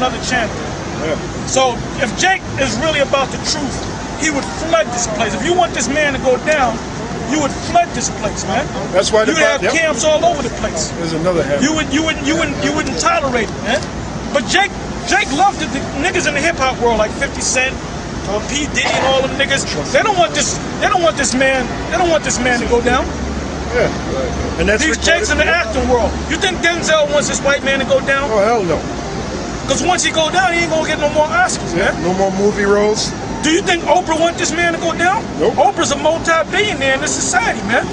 another channel. Yeah. So if Jake is really about the truth, he would flood this place. If you want this man to go down, you would flood this place, man. That's why you would have camps all over the place. There's another habit. You wouldn't tolerate it, man. But Jake loved the niggas in the hip hop world like 50 Cent, P Diddy, and all them niggas. They don't want this. They don't want this man. They don't want this man to go down. Yeah. And that's these Jakes in the acting world. You think Denzel wants this white man to go down? Oh hell no. Because once he go down, he ain't gonna get no more Oscars, man. No more movie roles. Do you think Oprah wants this man to go down? Nope. Oprah's a multi-billionaire in this society, man.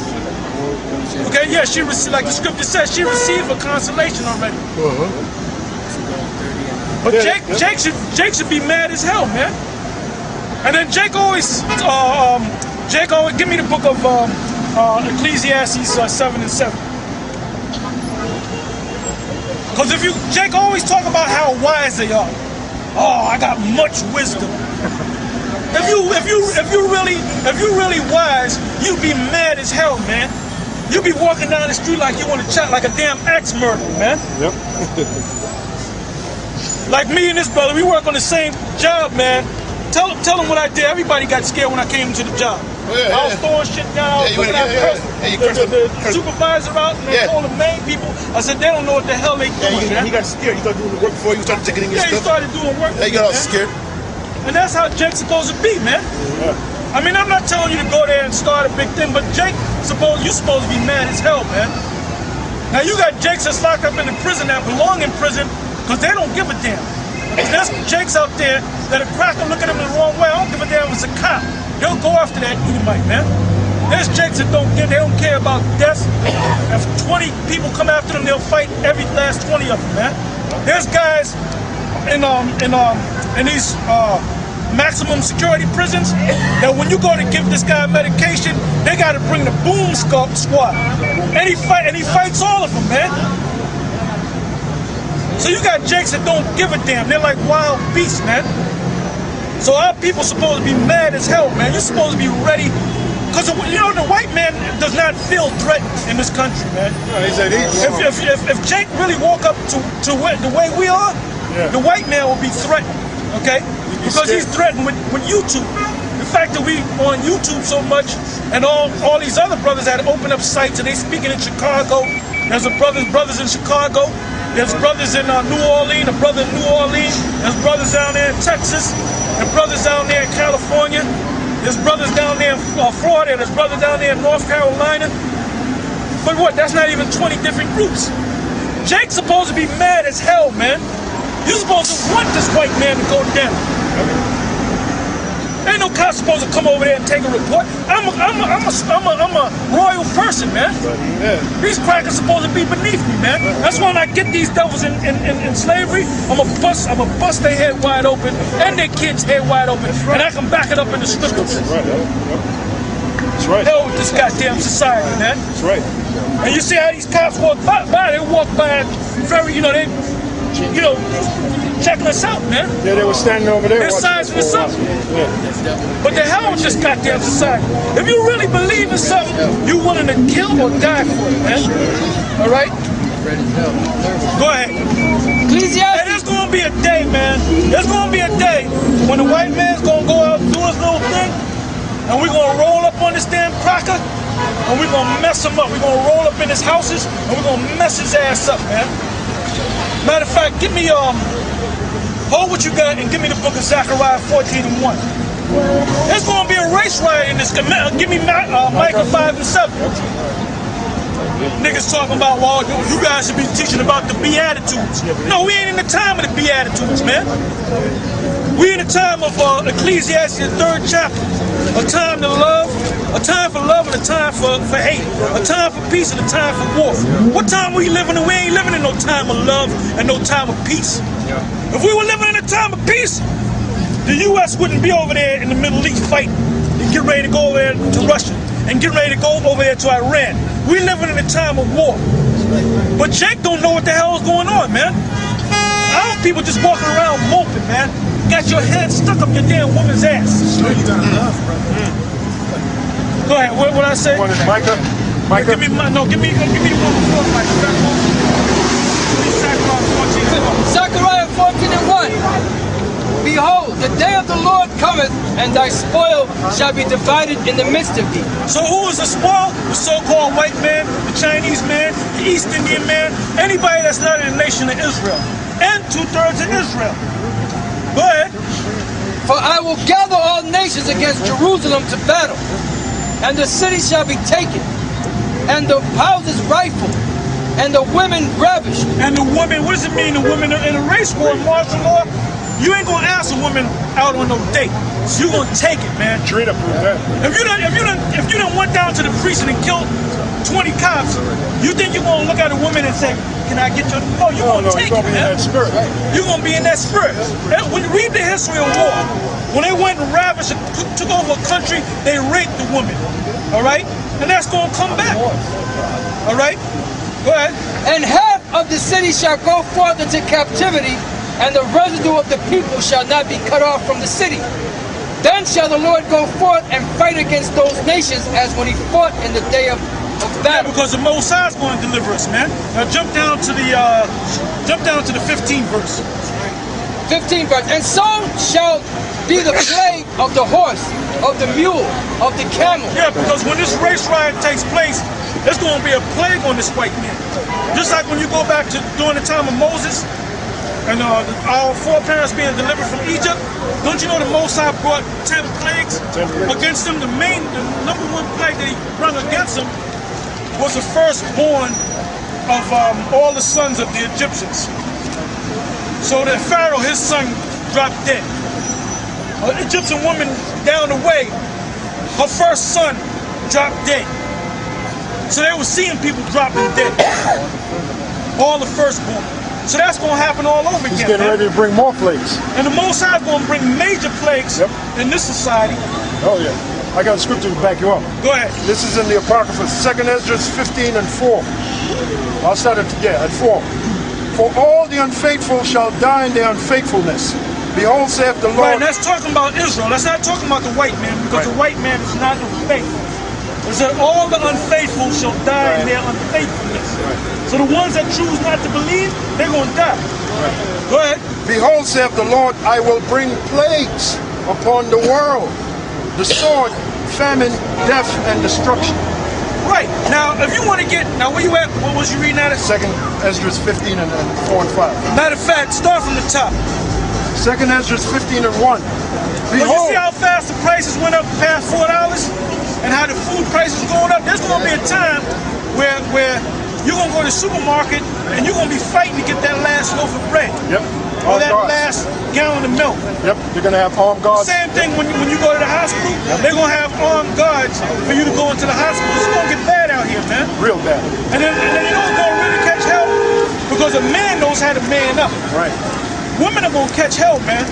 Okay, yeah, she received, like the scripture says, she received a consolation already. But Jake should be mad as hell, man. And then Jake always give me the book of Ecclesiastes 7 and 7. Because Jake always talk about how wise they are. Oh, I got much wisdom. If you really wise, you'd be mad as hell, man. You'd be walking down the street like you want to chat like a damn axe murderer, man. Yep. Like me and this brother, we work on the same job, man. Tell them what I did. Everybody got scared when I came into the job. I was throwing shit down. I was the supervisor out, and they told the main people. I said, they don't know what the hell they doing, man. He got scared. He started doing the work before you started taking your stuff. Yeah, he started doing work. He got all scared. And that's how Jake's supposed to be, man. I mean, I'm not telling you to go there and start a big thing, but you're supposed to be mad as hell, man. Now you got Jakes that's locked up in the prison that belong in prison because they don't give a damn. There's Jakes out there that a cracker look at him the wrong way. I don't give a damn if it's a cop. They'll go after that Edomite, man. There's Jakes that they don't care about death. If 20 people come after them, they'll fight every last 20 of them, man. There's guys in these maximum security prisons that when you go to give this guy medication, they got to bring the boom squad, and he fights all of them, man. So you got Jakes that don't give a damn. They're like wild beasts, man. So our people supposed to be mad as hell, man. You're supposed to be ready. Because, you know, the white man does not feel threatened in this country, man. If Jake really woke up to the way we are, the white man will be threatened, okay? Because he's threatened with YouTube. The fact that we on YouTube so much, and all these other brothers that open up sites, and they speaking in Chicago. There's brothers in Chicago. There's brothers in New Orleans, a brother in New Orleans. There's brothers down there in Texas. There's brothers down there in California. There's brothers down there in Florida. There's brothers down there in North Carolina. But what? That's not even 20 different groups. Jake's supposed to be mad as hell, man. You're supposed to want this white man to go down. Ain't no cop supposed to come over there and take a report. I'm a royal person, man. These crackers supposed to be beneath me, man. That's why when I get these devils in slavery, I'ma bust their head wide open and their kids' head wide open, and I can back it up in the scriptures. That's right. Hell with this goddamn society, man. That's right. And you see how these cops walk by? They walk by very, checking us out, man. Yeah, they were standing over there. They're sizing us up. But the hell with this goddamn society. If you really believe in something, you willing to kill or die for it, man. All right? Go ahead. Hey, there's gonna be a day, man. There's gonna be a day when the white man's gonna go out and do his little thing, and we're gonna roll up on this damn cracker, and we're gonna mess him up. We're gonna roll up in his houses, and we're gonna mess his ass up, man. Matter of fact, give me hold what you got and give me the book of Zechariah 14 and 1. There's going to be a race riot in this. Give me Micah 5 and 7. Niggas talking about, well, you guys should be teaching about the Beatitudes. No, we ain't in the time of the Beatitudes, man. We in the time of Ecclesiastes, the 3rd chapter. A time to love, a time for love, and a time for hate. A time for peace and a time for war. What time we living in? We ain't living in no time of love and no time of peace. If we were living in a time of peace, the U.S. wouldn't be over there in the Middle East fighting and get ready to go over there to Russia and get ready to go over there to Iran. We living in a time of war. But Jake don't know what the hell is going on, man. Our people just walking around moping, man. Got your head stuck up your damn woman's ass. You got enough, brother. Go ahead. What I say? What is Micah? Micah? Give me the one before Micah. Zechariah 14 and 1. Zechariah 14 and 1. the day of the Lord cometh, and thy spoil shall be divided in the midst of thee. So who is the spoil? The so-called white man, the Chinese man, the East Indian man, anybody that's not in the nation of Israel, and 2/3 of Israel. Go ahead. For I will gather all nations against Jerusalem to battle, and the city shall be taken, and the houses rifled, and the women ravished. And the woman, what does it mean? The women in a race war, martial law? You ain't gonna ask a woman out on no date. So you gonna take it, man. Trina proved that. If you done went down to the precinct and killed 20 cops, you think you're gonna look at a woman and say, "Can I get your?" No, you're gonna take you're it, gonna be in man. that spirit. You're gonna be in that spirit. And when you read the history of war, when they went and ravaged and took over a country, they raped the woman. All right, and that's gonna come back. All right, go ahead. And half of the city shall go forth into captivity, and the residue of the people shall not be cut off from the city. Then shall the Lord go forth and fight against those nations as when he fought in the day of Yeah, battle. because the Most High is going to deliver us, man. Now jump down to the 15th verse. 15 verse. And so shall be the plague of the horse, of the mule, of the camel. Yeah, because when this race riot takes place, there's going to be a plague on this white man. Just like when you go back to during the time of Moses and our foreparents being delivered from Egypt, don't you know the Most High brought 10 plagues against them? The number one plague that he brought against them was the firstborn of all the sons of the Egyptians. So that Pharaoh, his son, dropped dead. An Egyptian woman down the way, her first son dropped dead. So they were seeing people dropping dead. All the firstborn. So that's going to happen all over again. He's getting ready to bring more plagues. And the Most High is going to bring major plagues in this society. Oh yeah. I got a scripture to back you up. Go ahead. This is in the Apocrypha, 2nd Ezra 15 and 4. I'll start at 4. For all the unfaithful shall die in their unfaithfulness. Behold, saith the Lord. Right, and that's talking about Israel. That's not talking about the white man, because the white man is not unfaithful. It said all the unfaithful shall die in their unfaithfulness. So the ones that choose not to believe, they're going to die. Go ahead. Behold, saith the Lord, I will bring plagues upon the world. The sword, famine, death, and destruction. Right. Now, if you want to get... Now, where you at? What was you reading at? 2nd Ezra 15 and 4 and 5. Matter of fact, start from the top. 2nd Ezra 15 and 1. Well, you Behold, see how fast the prices went up past $4? And how the food prices going up? There's going to be a time where you're going to go to the supermarket and you're going to be fighting to get that last loaf of bread. Yep. Or that Armed guards. last gallon of milk. Yep. You're going to have armed guards. Same thing when you go to the hospital. They're going to have armed guards for you to go into the hospital. It's going to get bad out here, man. Real bad. And then you know what's going to really catch hell? Because a man knows how to man up. Right. Women are going to catch hell, man.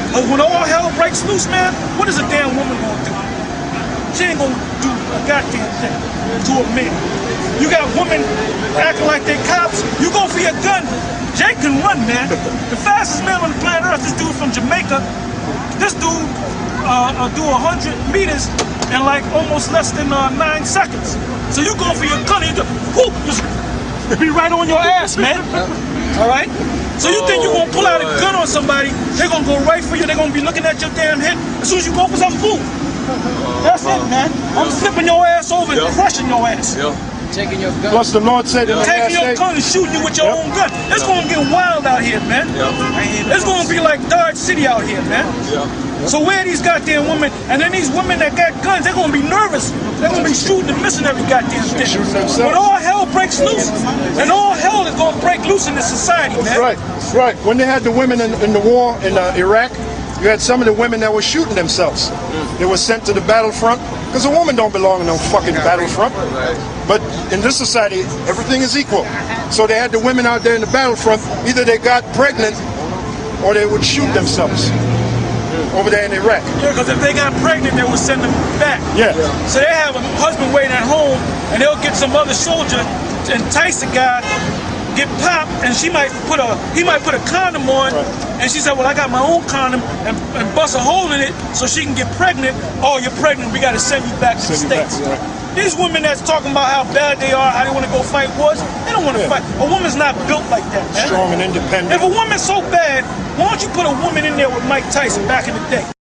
Because when all hell breaks loose, man, what is a damn woman going to do? She ain't going to do a goddamn thing to a man. You got women acting like they cops. You go for your gun. Jake can run, man. The fastest man on the planet Earth, this dude from Jamaica, this dude do 100 meters in like almost less than 9 seconds. So you go for your gun and you just be right on your ass, man. All right? So you think you're going to pull out a gun on somebody, they're going to go right for you, they're going to be looking at your damn head. As soon as you go for something, boom. That's it, man. I'm flipping your ass over and crushing your ass. Taking your gun. Plus the Lord said in the Taking last your day, gun and shooting you with your own gun. It's going to get wild out here, man. It's going to be like Dodge City out here, man. So where are these goddamn women? And then these women that got guns, they're going to be nervous. They're going to be shooting and missing every goddamn thing. Shooting themselves. But all hell breaks loose. And all hell is going to break loose in this society, man. Right, right. When they had the women in the war in Iraq, you had some of the women that were shooting themselves. They were sent to the battlefront because a woman don't belong in no fucking battlefront. But in this society, everything is equal. So they had the women out there in the battlefront. Either they got pregnant or they would shoot themselves over there in Iraq. Yeah, because if they got pregnant, they would send them back. Yeah. So they have a husband waiting at home, and they'll get some other soldier to entice the guy, get popped, and he might put a condom on, and she said, well, I got my own condom, and bust a hole in it so she can get pregnant. Oh, you're pregnant, we got to send you back to the States. These women that's talking about how bad they are, how they want to go fight wars, they don't want to fight. A woman's not built like that, man. Strong and independent. If a woman's so bad, Why don't you put a woman in there with Mike Tyson back in the day?